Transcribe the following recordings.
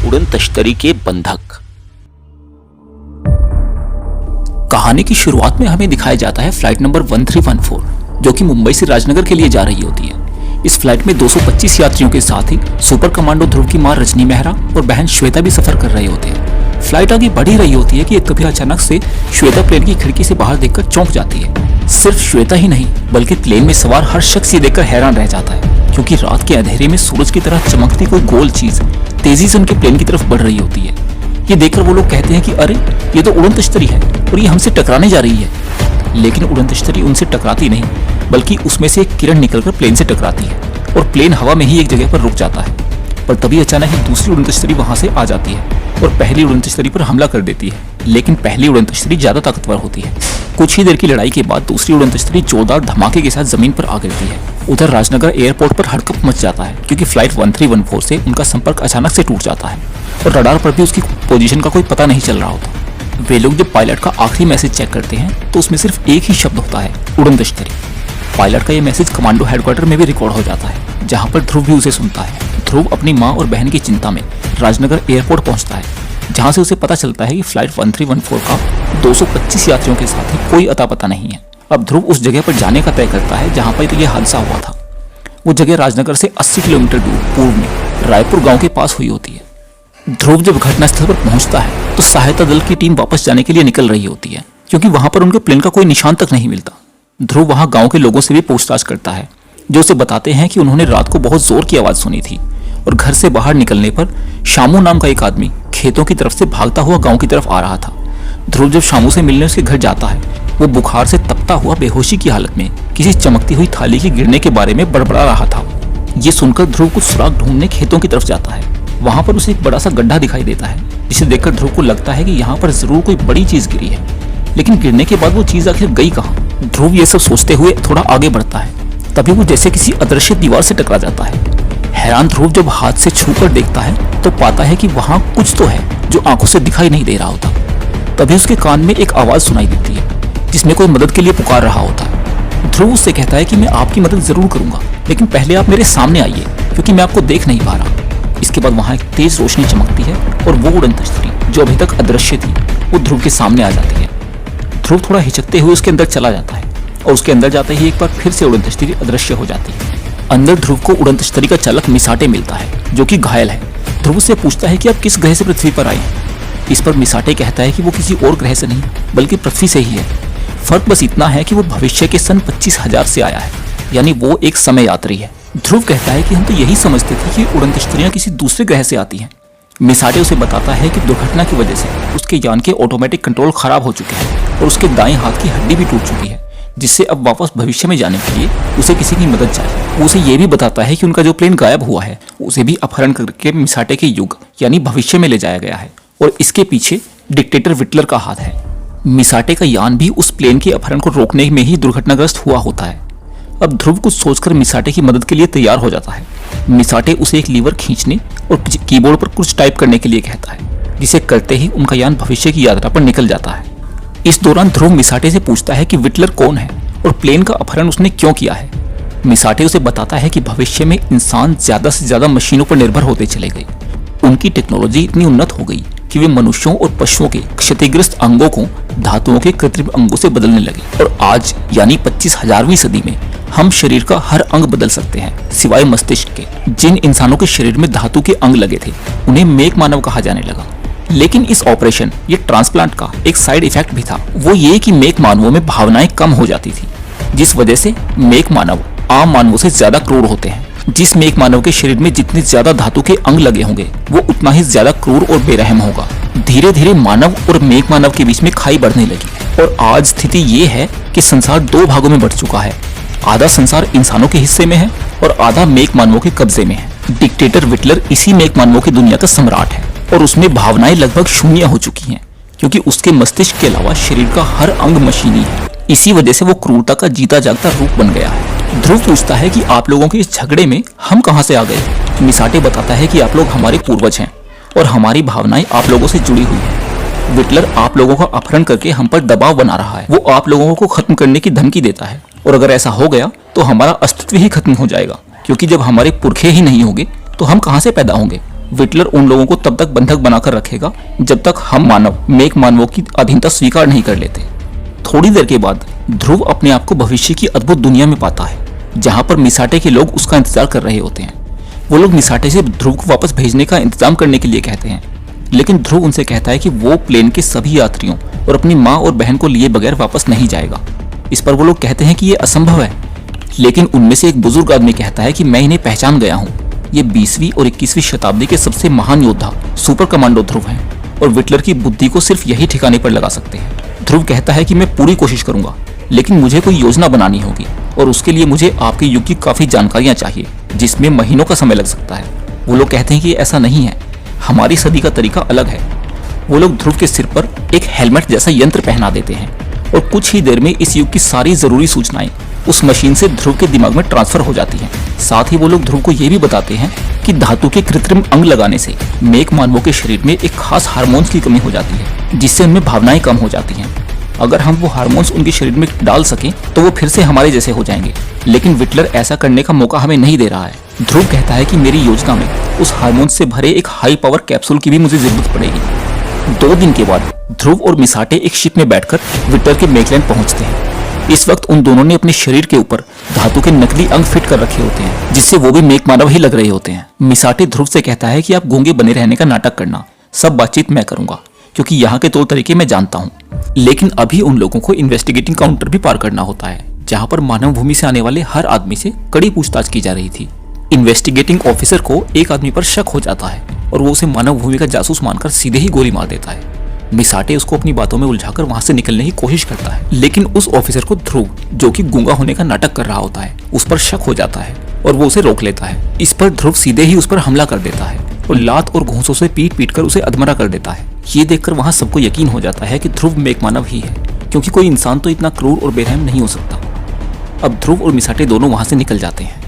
उड़न तश्तरी के बंधक। कहानी की शुरुआत में हमें दिखाया जाता है फ्लाइट नंबर 1314 जो कि मुंबई से राजनगर के लिए जा रही होती है। इस फ्लाइट में 225 यात्रियों के साथ ही सुपर कमांडो ध्रुव की मां रजनी मेहरा और बहन श्वेता भी सफर कर रहे होते हैं। फ्लाइट आगे बढ़ ही रही होती है कि कभी अचानक से श्वेता प्लेन की खिड़की से बाहर देखकर चौंक जाती है। सिर्फ श्वेता ही नहीं बल्कि प्लेन में सवार हर शख्स ये देखकर हैरान रह जाता है क्योंकि रात के अंधेरे में सूरज की तरह चमकती कोई गोल चीज तेजी से उनके प्लेन की तरफ बढ़ रही होती है। ये देखकर वो लोग कहते हैं कि अरे ये तो उड़न तश्तरी है और ये हमसे टकराने जा रही है। लेकिन उड़न तश्तरी उनसे टकराती नहीं बल्कि उसमें से एक किरण निकलकर प्लेन से टकराती है और प्लेन हवा में ही एक जगह पर रुक जाता है। पर तभी अचानक ही दूसरी उड़न तश्तरी वहां से आ जाती है और पहली उड़न तश्तरी पर हमला कर देती है। लेकिन पहली उड़न तश्तरी ज्यादा ताकतवर होती है। कुछ ही देर की लड़ाई के बाद दूसरी उड़न तश्तरी जोरदार धमाके के साथ जमीन पर आ गिरती है। उधर राजनगर एयरपोर्ट पर हड़कंप मच जाता है क्योंकि फ्लाइट 1314 से उनका संपर्क अचानक से टूट जाता है और रडार पर भी उसकी पोजीशन का कोई पता नहीं चल रहा होता। वे लोग जब पायलट का आखिरी मैसेज चेक करते हैं तो उसमें सिर्फ एक ही शब्द होता है, उड़न तश्तरी। पायलट का यह मैसेज कमांडो हेडक्वार्टर में भी रिकॉर्ड हो जाता है जहां पर ध्रुव भी उसे सुनता है। ध्रुव अपनी मां और बहन की चिंता में राजनगर एयरपोर्ट पहुंचता है जहां से उसे पता चलता है कि फ्लाइट 1314 का 225 यात्रियों के साथ ही कोई अता पता नहीं है। अब ध्रुव उस जगह पर जाने का तय करता है जहां पर यह हादसा हुआ था। वो जगह राजनगर से 80 किलोमीटर दूर पूर्व में रायपुर गांव के पास हुई होती है। ध्रुव जब घटनास्थल पर पहुंचता है तो सहायता दल की टीम वापस जाने के लिए निकल रही होती है क्योंकि वहां पर उनके प्लेन का कोई निशान तक नहीं मिलता। ध्रुव वहां गांव के लोगों से भी पूछताछ करता है जो उसे बताते हैं कि उन्होंने रात को बहुत जोर की आवाज सुनी थी और घर से बाहर निकलने पर शामू नाम का एक आदमी खेतों की तरफ से भागता हुआ गांव की तरफ आ रहा था। ध्रुव जब शामू से मिलने उसके घर जाता है वो बुखार से तपता हुआ बेहोशी की हालत में किसी चमकती हुई थाली के गिरने के बारे में बड़बड़ा रहा था। ये सुनकर ध्रुव कुछ सुराग ढूंढने खेतों की तरफ जाता है। वहां पर उसे एक बड़ा सा गड्ढा दिखाई देता है जिसे देखकर ध्रुव को लगता है कि यहाँ पर जरूर कोई बड़ी चीज गिरी है। लेकिन गिरने के बाद वो चीज आखिर गई कहाँ? ध्रुव ये सब सोचते हुए थोड़ा आगे बढ़ता है तभी वो जैसे किसी अदृश्य दीवार से टकरा जाता है। हैरान ध्रुव जब हाथ से छूकर देखता है तो पाता है कि वहां कुछ तो है जो आंखों से दिखाई नहीं दे रहा होता। तभी उसके कान में एक आवाज सुनाई देती है जिसमें कोई मदद के लिए पुकार रहा होता है। ध्रुव उससे कहता है कि मैं आपकी मदद जरूर करूंगा लेकिन पहले आप मेरे सामने आइए क्योंकि मैं आपको देख नहीं पा रहा। इसके बाद वहां एक तेज रोशनी चमकती है और वो उड़न तश्तरी जो अभी तक अदृश्य थी वो ध्रुव के सामने आ जाती है। ध्रुव थोड़ा हिचकते हुए उसके अंदर चला जाता है और उसके अंदर जाते ही एक बार फिर से उड़न तश्तरी अदृश्य हो जाती है। अंदर ध्रुव को उड़न तश्तरी का चालक मिसाटे मिलता है जो कि घायल है। ध्रुव उससे पूछता है कि आप किस ग्रह से पृथ्वी पर आए। इस पर मिसाटे कहता है कि वो किसी और ग्रह से नहीं बल्कि पृथ्वी से ही है। फर्क बस इतना है कि वो भविष्य के सन 25,000 से आया है यानी वो एक समय यात्री है। ध्रुव कहता है कि हम तो यही समझते थे कि उड़न तश्तरियां किसी दूसरे ग्रह से आती हैं। मिसाटे उसे बताता है कि दुर्घटना की वजह से उसके यान के ऑटोमेटिक कंट्रोल खराब हो चुके हैं और उसके दाएं हाथ की हड्डी भी टूट चुकी है जिससे अब वापस भविष्य में जाने के लिए उसे किसी की मदद चाहिए। वो उसे ये भी बताता है कि उनका जो प्लेन गायब हुआ है उसे भी अपहरण करके मिसाटे के युग यानी भविष्य में ले जाया गया है और इसके पीछे डिक्टेटर विटलर का हाथ है। मिसाटे का यान भी उस प्लेन के अपहरण को रोकने में ही दुर्घटनाग्रस्त हुआ होता है। अब ध्रुव कुछ सोचकर मिसाटे की मदद के लिए तैयार हो जाता है। मिसाटे उसे एक लीवर खींचने और कीबोर्ड पर कुछ टाइप करने के लिए कहता है जिसे करते ही उनका यान भविष्य की यात्रा पर निकल जाता है। इस दौरान ध्रुव मिसाटे से पूछता है कि विटलर कौन है और प्लेन का अपहरण उसने क्यों किया है। मिसाटे उसे बताता है कि भविष्य में इंसान ज्यादा से ज्यादा मशीनों पर निर्भर होते चले गए। उनकी टेक्नोलॉजी इतनी उन्नत हो गई कि वे मनुष्यों और पशुओं के क्षतिग्रस्त अंगों को धातुओं के कृत्रिम अंगों से बदलने लगे और आज यानी 25,000वीं सदी में हम शरीर का हर अंग बदल सकते हैं सिवाय मस्तिष्क के। जिन इंसानों के शरीर में धातु के अंग लगे थे उन्हें मेक मानव कहा जाने लगा। लेकिन इस ऑपरेशन ये ट्रांसप्लांट का एक साइड इफेक्ट भी था। वो ये कि मेक मानवों में भावनाएं कम हो जाती थी जिस वजह से मेक मानव आम मानवों से ज्यादा क्रूर होते हैं। जिस मेक मानव के शरीर में जितने ज्यादा धातु के अंग लगे होंगे वो उतना ही ज्यादा क्रूर और बेरहम होगा। धीरे धीरे मानव और मेक मानव के बीच में खाई बढ़ने लगी और आज स्थिति ये है कि संसार दो भागों में बढ़ चुका है। आधा संसार इंसानों के हिस्से में है और आधा मेक मानवों के कब्जे में है। डिक्टेटर विटलर इसी मेक मानवों की दुनिया का सम्राट है और उसमें भावनाएं लगभग शून्य हो चुकी हैं क्योंकि उसके मस्तिष्क के अलावा शरीर का हर अंग मशीनी है। इसी वजह से वो क्रूरता का जीता जागता रूप बन गया है। ध्रुव पूछता है कि आप लोगों के इस झगड़े में हम कहां से आ गए। मिसाटे बताता है कि आप लोग हमारे पूर्वज हैं और हमारी भावनाएं आप लोगों से जुड़ी हुई हैं। विटलर आप लोगों का अपहरण करके हम पर दबाव बना रहा है। वो आप लोगों को खत्म करने की धमकी देता है और अगर ऐसा हो गया तो हमारा अस्तित्व ही खत्म हो जाएगा क्योंकि जब हमारे पुरखे ही नहीं होंगे तो हम कहां से पैदा होंगे। विटलर उन लोगों को तब तक बंधक बनाकर रखेगा जब तक हम मानव मेक मानवों की अधीनता स्वीकार नहीं कर लेते। थोड़ी देर के बाद ध्रुव अपने आप को भविष्य की अद्भुत दुनिया में पाता है, जहां पर मिसाटे के लोग उसका इंतजार कर रहे होते हैं। वो लोग मिसाटे से ध्रुव को वापस भेजने का इंतजाम करने के लिए कहते हैं, लेकिन ध्रुव उनसे कहता है कि वो प्लेन के सभी यात्रियों और अपनी माँ और बहन को लिए बगैर वापस नहीं जाएगा। इस पर वो लोग कहते हैं कि ये असंभव है, लेकिन उनमें से एक बुजुर्ग आदमी कहता है कि मैं इन्हें पहचान गया हूँ। ये 20वीं और 21वीं शताब्दी के सबसे महान योद्धा सुपर कमांडो ध्रुव हैं और विटलर की बुद्धि को सिर्फ यही ठिकाने पर लगा सकते हैं। ध्रुव कहता है कि मैं पूरी कोशिश करूंगा, लेकिन मुझे कोई योजना बनानी होगी और उसके लिए मुझे आपके युग की काफी जानकारियां चाहिए, जिसमें महीनों का समय लग सकता है। वो लोग कहते हैं कि ऐसा नहीं है, हमारी सदी का तरीका अलग है। वो लोग ध्रुव के सिर पर एक हेलमेट जैसा यंत्र पहना देते हैं और कुछ ही देर में इस युग की सारी जरूरी सूचनाएं उस मशीन से ध्रुव के दिमाग में ट्रांसफर हो जाती हैं। साथ ही वो लोग ध्रुव को यह भी बताते हैं कि धातु के कृत्रिम अंग लगाने से मेक मानवों के शरीर में एक खास हार्मोन्स की कमी हो जाती है, जिससे उनमें भावनाएं कम हो जाती हैं। अगर हम वो हार्मोन्स उनके शरीर में डाल सकें तो वो फिर से हमारे जैसे हो जाएंगे, लेकिन विटलर ऐसा करने का मौका हमें नहीं दे रहा है। ध्रुव कहता है कि मेरी योजना में उस हार्मोन्स से भरे एक हाई पावर कैप्सूल की भी मुझे जरूरत पड़ेगी। 2 दिन के बाद ध्रुव और मिसाटे एक शिप में बैठकर विटलर के मेकलैंड पहुंचते हैं। इस वक्त उन दोनों ने अपने शरीर के ऊपर धातु के नकली अंग फिट कर रखे होते हैं, जिससे वो भी मेक मानव ही लग रहे होते हैं। मिसाटे ध्रुव से कहता है कि आप गूंगे बने रहने का नाटक करना, सब बातचीत मैं करूंगा, क्योंकि यहाँ के तौर तरीके मैं जानता हूँ। लेकिन अभी उन लोगों को इन्वेस्टिगेटिंग काउंटर भी पार करना होता है, जहाँ पर मानव भूमि से आने वाले हर आदमी से कड़ी पूछताछ की जा रही थी। इन्वेस्टिगेटिंग ऑफिसर को एक आदमी पर शक हो जाता है और वो उसे मानव भूमि का जासूस मानकर सीधे ही गोली मार देता है। मिसाटे उसको अपनी बातों में उलझाकर वहां से निकलने की कोशिश करता है, लेकिन उस ऑफिसर को ध्रुव, जो कि गूंगा होने का नाटक कर रहा होता है, उस पर शक हो जाता है और वो उसे रोक लेता है। इस पर ध्रुव सीधे ही उस पर हमला कर देता है और लात और घूंसों से पीट पीट कर उसे अधमरा कर देता है। ये देखकर वहां सबको यकीन हो जाता है कि ध्रुव मेक मानव ही है, क्योंकि कोई इंसान तो इतना क्रूर और बेरहम नहीं हो सकता। अब ध्रुव और मिसाटे दोनों वहां से निकल जाते हैं।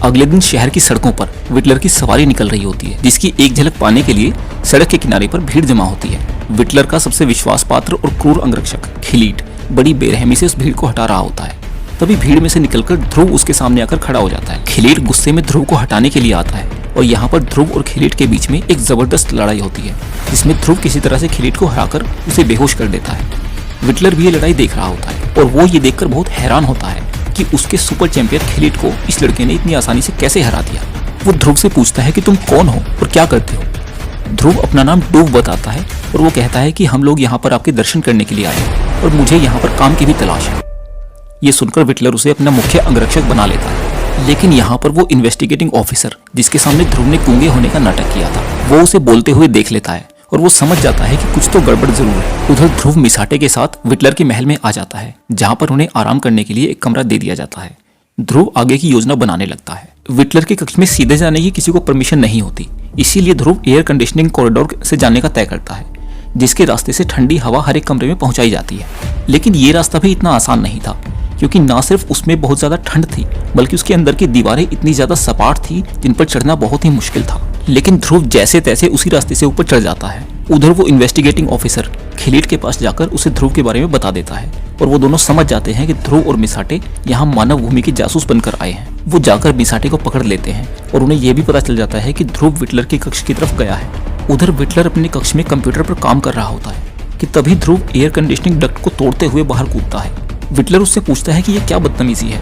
अगले दिन शहर की सड़कों पर विटलर की सवारी निकल रही होती है, जिसकी एक झलक पाने के लिए सड़क के किनारे पर भीड़ जमा होती है। विटलर का सबसे विश्वास पात्र और क्रूर अंगरक्षक खिलीट बड़ी बेरहमी से उस भीड़ को हटा रहा होता है। तभी भीड़ में से निकलकर ध्रुव उसके सामने आकर खड़ा हो जाता है। खिलीट गुस्से में ध्रुव को हटाने के लिए आता है और यहाँ पर ध्रुव और खिलीट के बीच में एक जबरदस्त लड़ाई होती है, जिसमें ध्रुव किसी तरह से खिलीट को हराकर उसे बेहोश कर देता है। विटलर भी ये लड़ाई देख रहा होता है और वो ये देखकर बहुत हैरान होता है कि उसके सुपर चैंपियन खिलीट को इस लड़के ने इतनी आसानी से कैसे हरा दिया। वो ध्रुव से पूछता है कि तुम कौन हो और क्या करते हो। ध्रुव अपना नाम डूब बताता है और वो कहता है कि हम लोग यहाँ पर आपके दर्शन करने के लिए आए हैं और मुझे यहाँ पर काम की भी तलाश है। ये सुनकर विटलर उसे अपना मुख्य अंगरक्षक बना लेता है, लेकिन यहाँ पर वो इन्वेस्टिगेटिंग ऑफिसर, जिसके सामने ध्रुव ने गूंगे होने का नाटक किया था, वो उसे बोलते हुए देख लेता है और वो समझ जाता है कि कुछ तो गड़बड़ जरूर है। उधर ध्रुव मिसाटे के साथ विटलर के महल में आ जाता है, जहाँ पर उन्हें आराम करने के लिए एक कमरा दे दिया जाता है। ध्रुव आगे की योजना बनाने लगता है। विटलर के कक्ष में सीधे जाने की किसी को परमिशन नहीं होती, इसीलिए ध्रुव एयर कंडीशनिंग कॉरिडोर से जाने का तय करता है, जिसके रास्ते से ठंडी हवा हर एक कमरे में पहुंचाई जाती है। लेकिन ये रास्ता भी इतना आसान नहीं था, क्योंकि न सिर्फ उसमें बहुत ज्यादा ठंड थी, बल्कि उसके अंदर की दीवारें इतनी ज्यादा सपाट थी जिन पर चढ़ना बहुत ही मुश्किल था। लेकिन ध्रुव जैसे तैसे उसी रास्ते से ऊपर चढ़ जाता है। उधर वो इन्वेस्टिगेटिंग ऑफिसर खिलीट के पास जाकर उसे ध्रुव के बारे में बता देता है और वो दोनों समझ जाते हैं कि ध्रुव और मिसाटे यहाँ मानव भूमि के जासूस बनकर आए हैं। वो जाकर मिसाटे को पकड़ लेते हैं और उन्हें यह भी पता चल जाता है कि ध्रुव विटलर के कक्ष की तरफ गया है। उधर विटलर अपने कक्ष में कंप्यूटर पर काम कर रहा होता है कि तभी ध्रुव एयर कंडीशनिंग डक्ट को तोड़ते हुए बाहर कूदता है। विटलर उससे पूछता है कि यह क्या बदतमीजी है।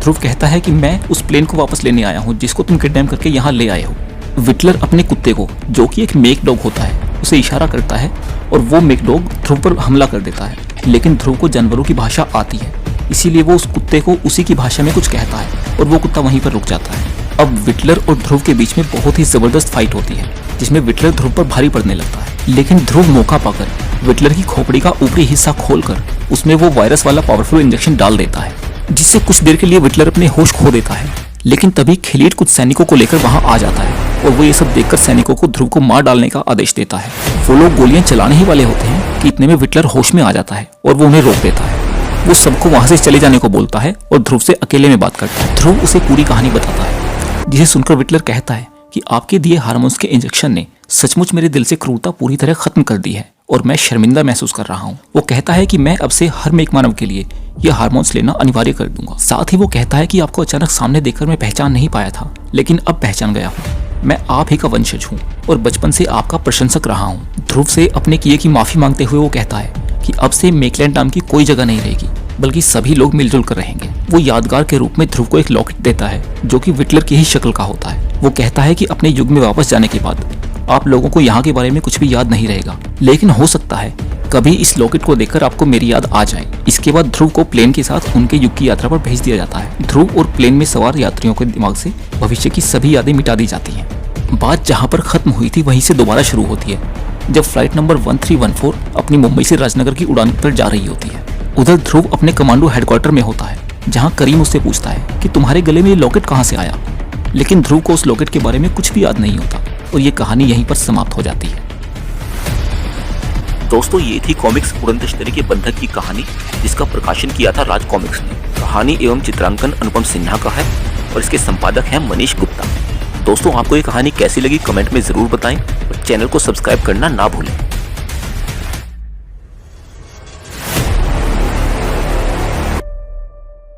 ध्रुव कहता है कि मैं उस प्लेन को वापस लेने आया हूँ जिसको तुम किडनैप करके यहाँ ले आए हो। विटलर अपने कुत्ते को, जो कि एक मेक डॉग होता है, उसे इशारा करता है और वो मेक डॉग ध्रुव पर हमला कर देता है। लेकिन ध्रुव को जानवरों की भाषा आती है, इसीलिए वो उस कुत्ते को उसी की भाषा में कुछ कहता है और वो कुत्ता वहीं पर रुक जाता है। अब विटलर और ध्रुव के बीच में बहुत ही जबरदस्त फाइट होती है, जिसमें विटलर ध्रुव पर भारी पड़ने लगता है। लेकिन ध्रुव मौका पाकर विटलर की खोपड़ी का ऊपरी हिस्सा खोलकर उसमें वो वायरस वाला पावरफुल इंजेक्शन डाल देता है, जिससे कुछ देर के लिए विटलर अपने होश खो देता है। लेकिन तभी खिलीट कुछ सैनिकों को लेकर वहां आ जाता है और वो ये सब देखकर सैनिकों को ध्रुव को मार डालने का आदेश देता है। वो लोग गोलियां चलाने ही वाले होते हैं कि इतने में विटलर होश में आ जाता है और वो उन्हें रोक देता है। वो सबको वहां से चले जाने को बोलता है और ध्रुव से अकेले में बात करता है। ध्रुव उसे पूरी कहानी बताता है, जिसे सुनकर विटलर कहता है कि आपके दिए हार्मोन्स के इंजेक्शन ने सचमुच मेरे दिल से क्रूरता पूरी तरह खत्म कर दी है और मैं शर्मिंदा महसूस कर रहा हूँ। वो कहता है कि मैं अब से हर मेक मानव के लिए ये हार्मोन्स लेना अनिवार्य कर दूंगा। साथ ही वो कहता है कि आपको अचानक सामने देखकर मैं पहचान नहीं पाया था, लेकिन अब पहचान गया हूँ। मैं आप ही का वंशज हूँ और बचपन से आपका प्रशंसक रहा हूँ। ध्रुव से अपने किए की माफी मांगते हुए वो कहता है कि अब से मेकलैंड नाम की कोई जगह नहीं रहेगी, बल्कि सभी लोग मिलजुल कर रहेंगे। वो यादगार के रूप में ध्रुव को एक लॉकेट देता है जो कि विटलर की ही शक्ल का होता है। वो कहता है कि अपने युग में वापस जाने के बाद आप लोगों को यहाँ के बारे में कुछ भी याद नहीं रहेगा, लेकिन हो सकता है कभी इस लॉकेट को देखकर आपको मेरी याद आ जाए। इसके बाद ध्रुव को प्लेन के साथ उनके युग की यात्रा पर भेज दिया जाता है। ध्रुव और प्लेन में सवार यात्रियों के दिमाग से भविष्य की सभी यादें मिटा दी जाती हैं। बात जहाँ पर खत्म हुई थी वहीं से दोबारा शुरू होती है, जब फ्लाइट नंबर 1314 अपनी मुंबई से राजनगर की उड़ान पर जा रही होती है। उधर ध्रुव अपने कमांडो हेडक्वार्टर में होता है, जहाँ करीम उससे पूछता है कि तुम्हारे गले में ये लॉकेट कहाँ से आया, लेकिन ध्रुव को उस लॉकेट के बारे में कुछ भी याद नहीं होता और ये कहानी यहीं पर समाप्त हो जाती है। दोस्तों, ये थी कॉमिक्स उड़न तश्तरी के बंधक की कहानी, जिसका प्रकाशन किया था राज कॉमिक्स ने। कहानी एवं चित्रांकन अनुपम सिन्हा का है और इसके संपादक हैं मनीष गुप्ता। दोस्तों, आपको ये कहानी कैसी लगी कमेंट में जरूर बताएं और चैनल को सब्सक्राइब करना ना भूलें।